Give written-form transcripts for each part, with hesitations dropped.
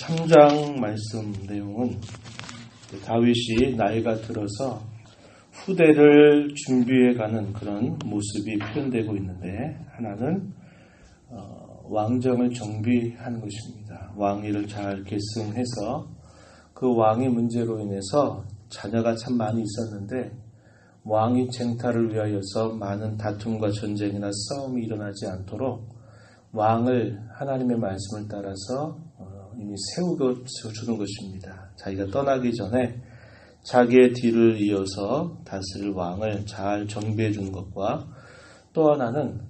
23장 말씀 내용은 다윗이 나이가 들어서 후대를 준비해가는 그런 모습이 표현되고 있는데, 하나는 왕정을 정비하는 것입니다. 왕위를 잘 계승해서 그 왕의 문제로 인해서 자녀가 참 많이 있었는데 왕위 쟁탈을 위하여서 많은 다툼과 전쟁이나 싸움이 일어나지 않도록 왕을 하나님의 말씀을 따라서 이미 세워주는 것입니다. 자기가 떠나기 전에 자기의 뒤를 이어서 다스릴 왕을 잘 정비해 주는 것과, 또 하나는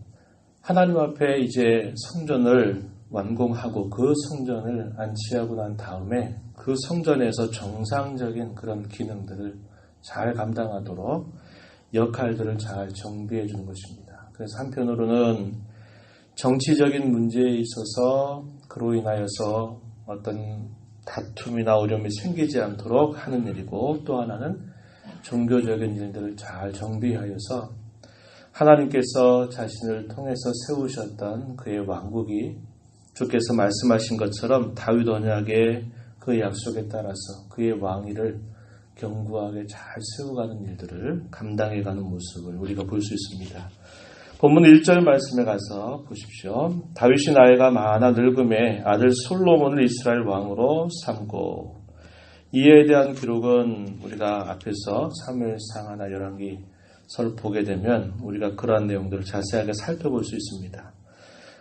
하나님 앞에 이제 성전을 완공하고 그 성전을 안치하고 난 다음에 그 성전에서 정상적인 그런 기능들을 잘 감당하도록 역할들을 잘 정비해 주는 것입니다. 그래서 한편으로는 정치적인 문제에 있어서 그로 인하여서 어떤 다툼이나 어려움이 생기지 않도록 하는 일이고, 또 하나는 종교적인 일들을 잘 정비하여서 하나님께서 자신을 통해서 세우셨던 그의 왕국이 주께서 말씀하신 것처럼 다윗 언약의 그 약속에 따라서 그의 왕위를 견고하게 잘 세워가는 일들을 감당해가는 모습을 우리가 볼 수 있습니다. 본문 1절 말씀에 가서 보십시오. 다윗이 나이가 많아 늙음에 아들 솔로몬을 이스라엘 왕으로 삼고, 이에 대한 기록은 우리가 앞에서 사무엘상하나 열왕기서를 보게 되면 우리가 그러한 내용들을 자세하게 살펴볼 수 있습니다.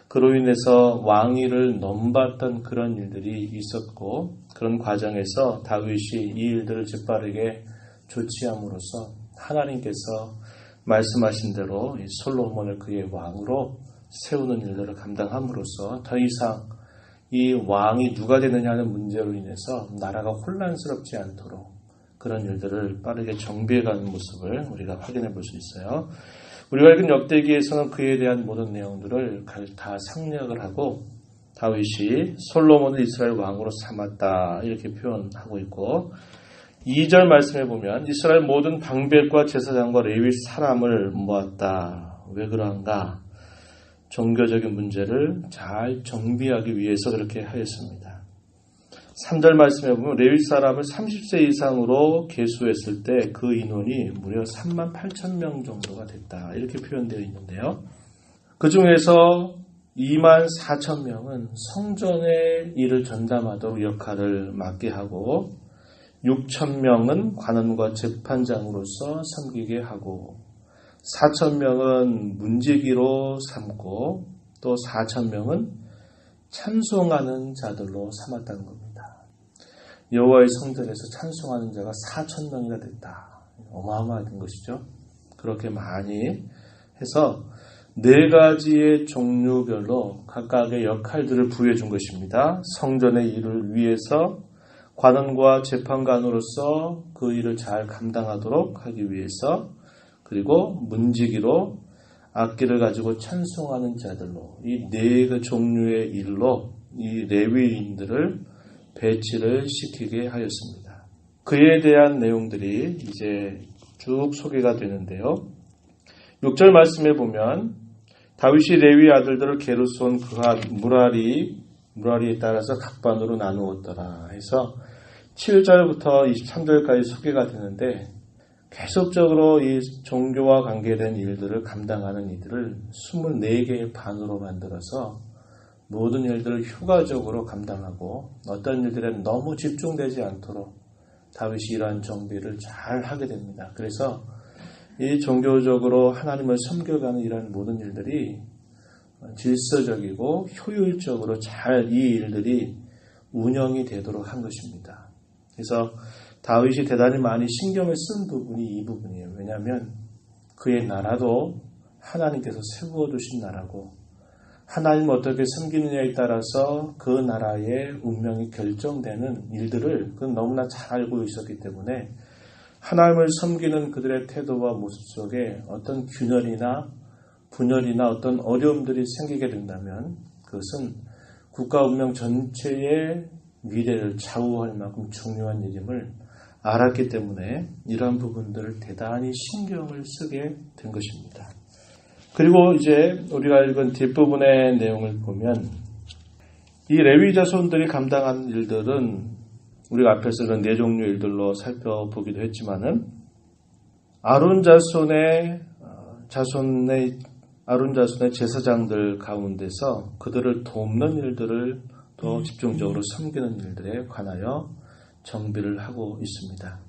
그로 인해서 왕위를 넘봤던 그런 일들이 있었고, 그런 과정에서 다윗이 이 일들을 재빠르게 조치함으로써 하나님께서 말씀하신 대로 이 솔로몬을 그의 왕으로 세우는 일들을 감당함으로써 더 이상 이 왕이 누가 되느냐는 문제로 인해서 나라가 혼란스럽지 않도록 그런 일들을 빠르게 정비해가는 모습을 우리가 확인해 볼 수 있어요. 우리가 읽은 역대기에서는 그에 대한 모든 내용들을 다 상력을 하고 다윗이 솔로몬을 이스라엘 왕으로 삼았다 이렇게 표현하고 있고, 2절 말씀해 보면 이스라엘 모든 방백과 제사장과 레위 사람을 모았다. 왜 그러한가? 종교적인 문제를 잘 정비하기 위해서 그렇게 하였습니다. 3절 말씀해 보면 레위 사람을 30세 이상으로 계수했을 때 그 인원이 무려 38,000명 정도가 됐다. 이렇게 표현되어 있는데요. 그 중에서 24,000명은 성전의 일을 전담하도록 역할을 맡게 하고, 6,000명은 관원과 재판장으로서 섬기게 하고, 4,000명은 문지기로 삼고, 또 4,000명은 찬송하는 자들로 삼았다는 겁니다. 여호와의 성전에서 찬송하는 자가 4,000명이나 됐다. 어마어마한 것이죠. 그렇게 많이 해서 4가지의 종류별로 각각의 역할들을 부여해 준 것입니다. 성전의 일을 위해서 관원과 재판관으로서 그 일을 잘 감당하도록 하기 위해서, 그리고 문지기로 악기를 가지고 찬송하는 자들로, 이 4개 종류의 일로 이 레위인들을 배치를 시키게 하였습니다. 그에 대한 내용들이 이제 쭉 소개가 되는데요. 6절 말씀에 보면 다윗이 레위 아들들을 게르손, 그핫, 무라리에 따라서 각반으로 나누었더라 해서 7절부터 23절까지 소개가 되는데, 계속적으로 이 종교와 관계된 일들을 감당하는 이들을 24개의 반으로 만들어서 모든 일들을 효과적으로 감당하고 어떤 일들에 너무 집중되지 않도록 다윗이 이러한 정비를 잘 하게 됩니다. 그래서 이 종교적으로 하나님을 섬겨가는 이러한 모든 일들이 질서적이고 효율적으로 잘 이 일들이 운영이 되도록 한 것입니다. 그래서 다윗이 대단히 많이 신경을 쓴 부분이 이 부분이에요. 왜냐하면 그의 나라도 하나님께서 세워두신 나라고, 하나님을 어떻게 섬기느냐에 따라서 그 나라의 운명이 결정되는 일들을 그는 너무나 잘 알고 있었기 때문에 하나님을 섬기는 그들의 태도와 모습 속에 어떤 균열이나 분열이나 어떤 어려움들이 생기게 된다면 그것은 국가 운명 전체의 미래를 좌우할 만큼 중요한 일임을 알았기 때문에 이러한 부분들을 대단히 신경을 쓰게 된 것입니다. 그리고 이제 우리가 읽은 뒷부분의 내용을 보면 이 레위 자손들이 감당한 일들은 우리가 앞에서는 네 종류의 일들로 살펴보기도 했지만은 아론 자손의 제사장들 가운데서 그들을 돕는 일들을 더 집중적으로 섬기는 일들에 관하여 정비를 하고 있습니다.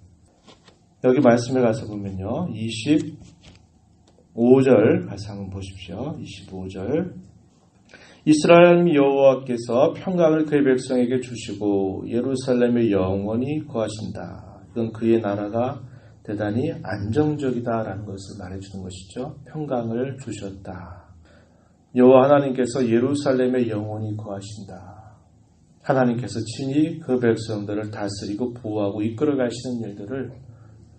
여기 말씀에 가서 보면요. 25절 가서 한번 보십시오. 25절. 이스라엘 여호와께서 평강을 그의 백성에게 주시고 예루살렘에 영원히 거하신다. 이건 그의 나라가 대단히 안정적이다라는 것을 말해주는 것이죠. 평강을 주셨다. 여호와 하나님께서 예루살렘에 영원히 거하신다. 하나님께서 친히 그 백성들을 다스리고 보호하고 이끌어 가시는 일들을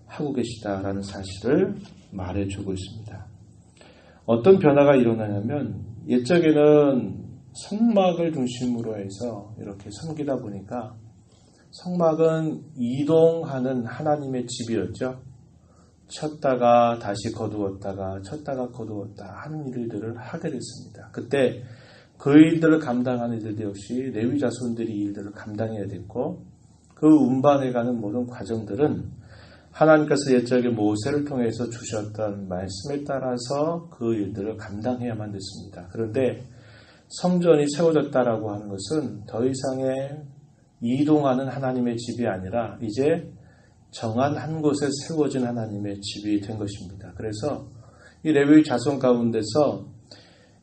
하고 계시다라는 사실을 말해주고 있습니다. 어떤 변화가 일어나냐면 옛적에는 성막을 중심으로 해서 이렇게 섬기다 보니까 성막은 이동하는 하나님의 집이었죠. 쳤다가 다시 거두었다가 쳤다가 거두었다 하는 일들을 하게 됐습니다. 그때 그 일들을 감당하는 일들 역시 레위 자손들이 이 일들을 감당해야 됐고 그 운반해가는 모든 과정들은 하나님께서 옛적에 모세를 통해서 주셨던 말씀에 따라서 그 일들을 감당해야만 됐습니다. 그런데 성전이 세워졌다라고 하는 것은 더 이상의 이동하는 하나님의 집이 아니라 이제 정한 한 곳에 세워진 하나님의 집이 된 것입니다. 그래서 이 레위 자손 가운데서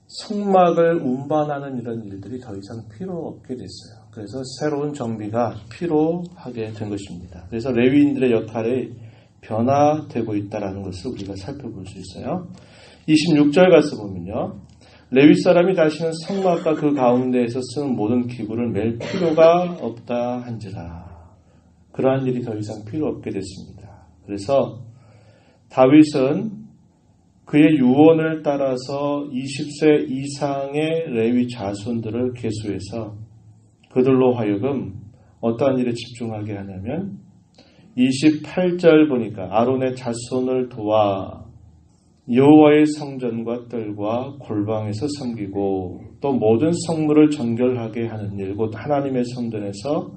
성막을 운반하는 이런 일들이 더 이상 필요 없게 됐어요. 그래서 새로운 정비가 필요하게 된 것입니다. 그래서 레위인들의 역할이 변화되고 있다는 것을 우리가 살펴볼 수 있어요. 26절 가서 보면요. 레위 사람이 다시는 성막과 그 가운데에서 쓰는 모든 기구를 맬 필요가 없다 한지라. 그러한 일이 더 이상 필요 없게 됐습니다. 그래서 다윗은 그의 유언을 따라서 20세 이상의 레위 자손들을 계수해서 그들로 하여금 어떠한 일에 집중하게 하냐면 28절 보니까 아론의 자손을 도와 여호와의 성전과 뜰과 골방에서 섬기고 또 모든 성물을 정결하게 하는 일, 곧 하나님의 성전에서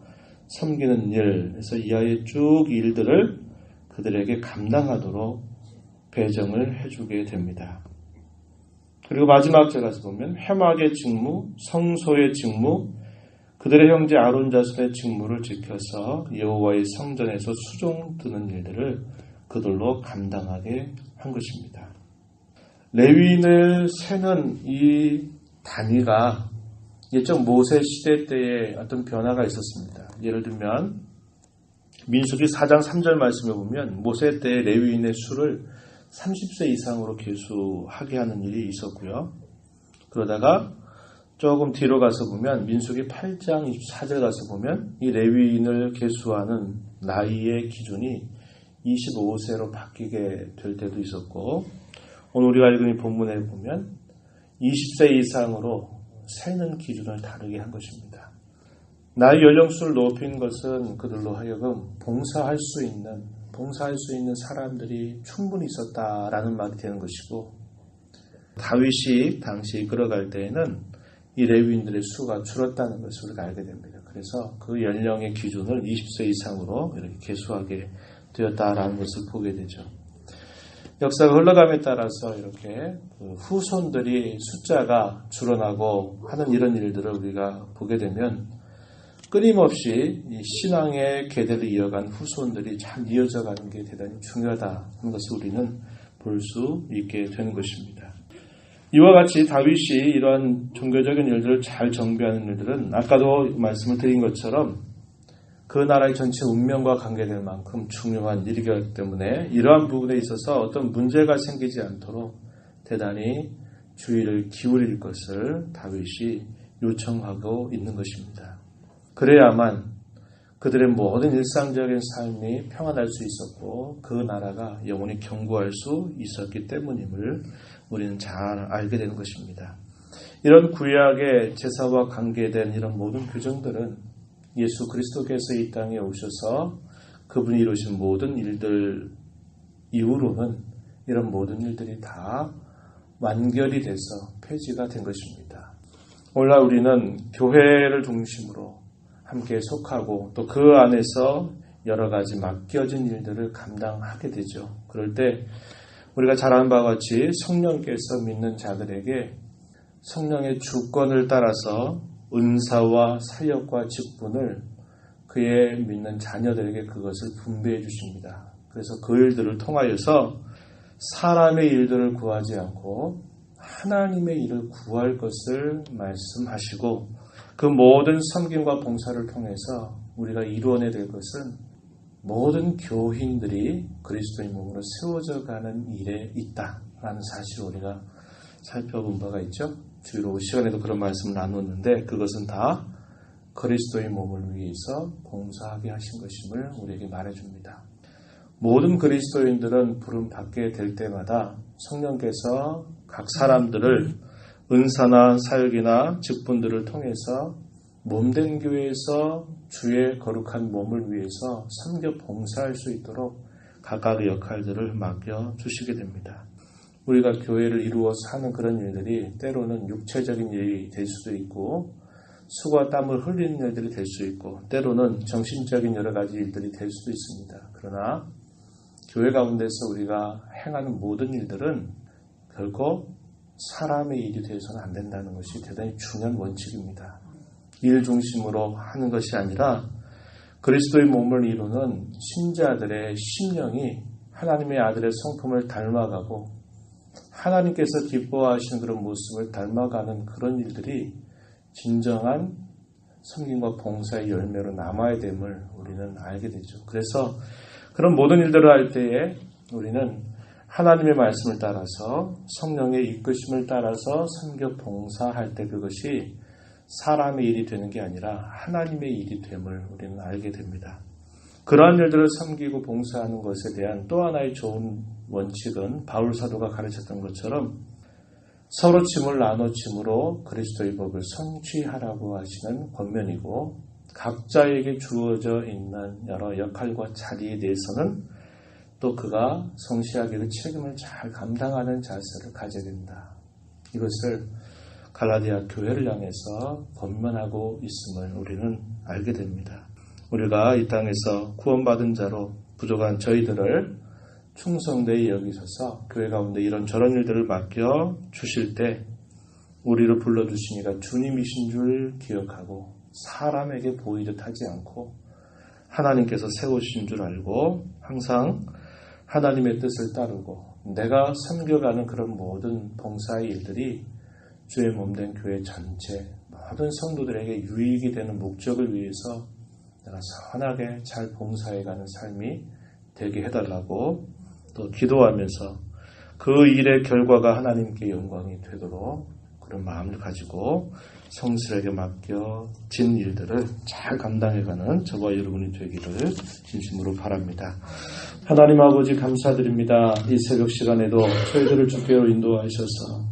섬기는 일, 그래서 이하의 쭉 일들을 그들에게 감당하도록 배정을 해주게 됩니다. 그리고 마지막 절 가서 보면 회막의 직무, 성소의 직무, 그들의 형제 아론 자손의 직무를 지켜서 여호와의 성전에서 수종 드는 일들을 그들로 감당하게 한 것입니다. 레위인을 세는 이 단위가 옛적 모세 시대 때에 어떤 변화가 있었습니다. 예를 들면 민수기 4장 3절 말씀에 보면 모세 때 레위인의 수를 30세 이상으로 계수하게 하는 일이 있었고요. 그러다가 조금 뒤로 가서 보면 민수기 8장 24절 가서 보면 이 레위인을 계수하는 나이의 기준이 25세로 바뀌게 될 때도 있었고 오늘 우리가 읽은 이 본문에 보면 20세 이상으로 세는 기준을 다르게 한 것입니다. 나이 연령수를 높인 것은 그들로 하여금 봉사할 수 있는 사람들이 충분히 있었다라는 말이 되는 것이고 다윗이 당시 이끌어갈 때에는 이 레위인들의 수가 줄었다는 것을 우리가 알게 됩니다. 그래서 그 연령의 기준을 20세 이상으로 이렇게 계수하게 되었다라는 것을 보게 되죠. 역사가 흘러감에 따라서 이렇게 후손들이 숫자가 줄어나고 하는 이런 일들을 우리가 보게 되면 끊임없이 이 신앙의 계대를 이어간 후손들이 잘 이어져 가는 게 대단히 중요하다는 것을 우리는 볼 수 있게 되는 것입니다. 이와 같이 다윗이 이러한 종교적인 일들을 잘 정비하는 일들은 아까도 말씀을 드린 것처럼 그 나라의 전체 운명과 관계될 만큼 중요한 일이기 때문에 이러한 부분에 있어서 어떤 문제가 생기지 않도록 대단히 주의를 기울일 것을 다윗이 요청하고 있는 것입니다. 그래야만 그들의 모든 일상적인 삶이 평안할 수 있었고 그 나라가 영원히 견고할 수 있었기 때문임을 우리는 잘 알게 되는 것입니다. 이런 구약의 제사와 관계된 이런 모든 규정들은 예수 그리스도께서 이 땅에 오셔서 그분이 이루신 모든 일들 이후로는 이런 모든 일들이 다 완결이 돼서 폐지가 된 것입니다. 오늘날 우리는 교회를 중심으로 함께 속하고 또 그 안에서 여러 가지 맡겨진 일들을 감당하게 되죠. 그럴 때 우리가 잘 아는 바와 같이 성령께서 믿는 자들에게 성령의 주권을 따라서 은사와 사역과 직분을 그의 믿는 자녀들에게 그것을 분배해 주십니다. 그래서 그 일들을 통하여서 사람의 일들을 구하지 않고 하나님의 일을 구할 것을 말씀하시고 그 모든 섬김과 봉사를 통해서 우리가 이루어내야 될 것은 모든 교인들이 그리스도의 몸으로 세워져 가는 일에 있다라는 사실을 우리가 살펴본 바가 있죠. 주로 시간에도 그런 말씀을 나눴는데 그것은 다 그리스도의 몸을 위해서 봉사하게 하신 것임을 우리에게 말해줍니다. 모든 그리스도인들은 부름 받게 될 때마다 성령께서 각 사람들을 은사나 사역이나 직분들을 통해서 몸된 교회에서 주의 거룩한 몸을 위해서 섬겨 봉사할 수 있도록 각각의 역할들을 맡겨주시게 됩니다. 우리가 교회를 이루어서 하는 그런 일들이 때로는 육체적인 일이 될 수도 있고 수고와 땀을 흘리는 일들이 될 수 있고 때로는 정신적인 여러 가지 일들이 될 수도 있습니다. 그러나 교회 가운데서 우리가 행하는 모든 일들은 결코 사람의 일이 되어서는 안 된다는 것이 대단히 중요한 원칙입니다. 일 중심으로 하는 것이 아니라 그리스도의 몸을 이루는 신자들의 심령이 하나님의 아들의 성품을 닮아가고 하나님께서 기뻐하시는 그런 모습을 닮아가는 그런 일들이 진정한 섬김과 봉사의 열매로 남아야 됨을 우리는 알게 되죠. 그래서 그런 모든 일들을 할 때에 우리는 하나님의 말씀을 따라서 성령의 이끄심을 따라서 섬겨 봉사할 때 그것이 사람의 일이 되는 게 아니라 하나님의 일이 됨을 우리는 알게 됩니다. 그러한 일들을 섬기고 봉사하는 것에 대한 또 하나의 좋은 원칙은 바울 사도가 가르쳤던 것처럼 서로 짐을 나눠 짐으로 그리스도의 법을 성취하라고 하시는 권면이고 각자에게 주어져 있는 여러 역할과 자리에 대해서는 또 그가 성실하게 그 책임을 잘 감당하는 자세를 가져야 된다. 이것을 갈라디아 교회를 향해서 권면하고 있음을 우리는 알게 됩니다. 우리가 이 땅에서 구원받은 자로 부족한 저희들을 충성되이 여기셔서 교회 가운데 이런저런 일들을 맡겨 주실 때 우리를 불러주시니까 주님이신 줄 기억하고 사람에게 보이듯 하지 않고 하나님께서 세우신 줄 알고 항상 하나님의 뜻을 따르고 내가 섬겨가는 그런 모든 봉사의 일들이 주의 몸된 교회 전체 모든 성도들에게 유익이 되는 목적을 위해서 내가 선하게 잘 봉사해가는 삶이 되게 해달라고 또 기도하면서 그 일의 결과가 하나님께 영광이 되도록 그런 마음을 가지고 성실하게 맡겨진 일들을 잘 감당해가는 저와 여러분이 되기를 진심으로 바랍니다. 하나님 아버지 감사드립니다. 이 새벽 시간에도 저희들을 주께로 인도하셔서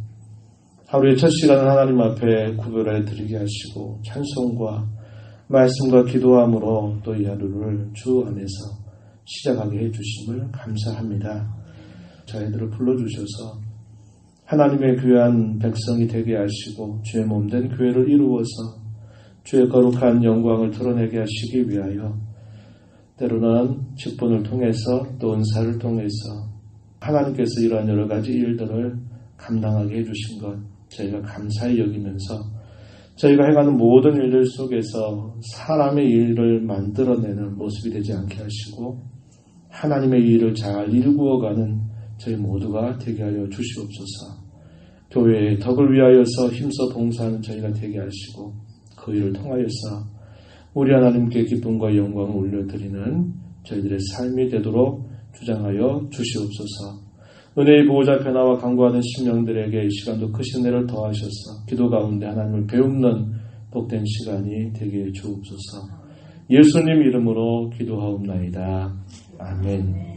하루의 첫 시간은 하나님 앞에 구별해 드리게 하시고 찬송과 말씀과 기도함으로 또 이 하루를 주 안에서 시작하게 해주심을 감사합니다. 저희들을 불러주셔서 하나님의 귀한 백성이 되게 하시고 주의 몸된 교회를 이루어서 주의 거룩한 영광을 드러내게 하시기 위하여 때로는 직분을 통해서 또 은사를 통해서 하나님께서 이러한 여러 가지 일들을 감당하게 해주신 것 저희가 감사히 여기면서 저희가 해가는 모든 일들 속에서 사람의 일을 만들어내는 모습이 되지 않게 하시고 하나님의 일을 잘 일구어가는 저희 모두가 되게 하여 주시옵소서. 교회의 덕을 위하여서 힘써 봉사하는 저희가 되게 하시고 그 일을 통하여서 우리 하나님께 기쁨과 영광을 올려드리는 저희들의 삶이 되도록 주장하여 주시옵소서. 은혜의 보호자 변화와 간구하는 심령들에게 이 시간도 크신 은혜를 더하셔서 기도 가운데 하나님을 배우는 복된 시간이 되게 해 주옵소서. 예수님 이름으로 기도하옵나이다. 아멘.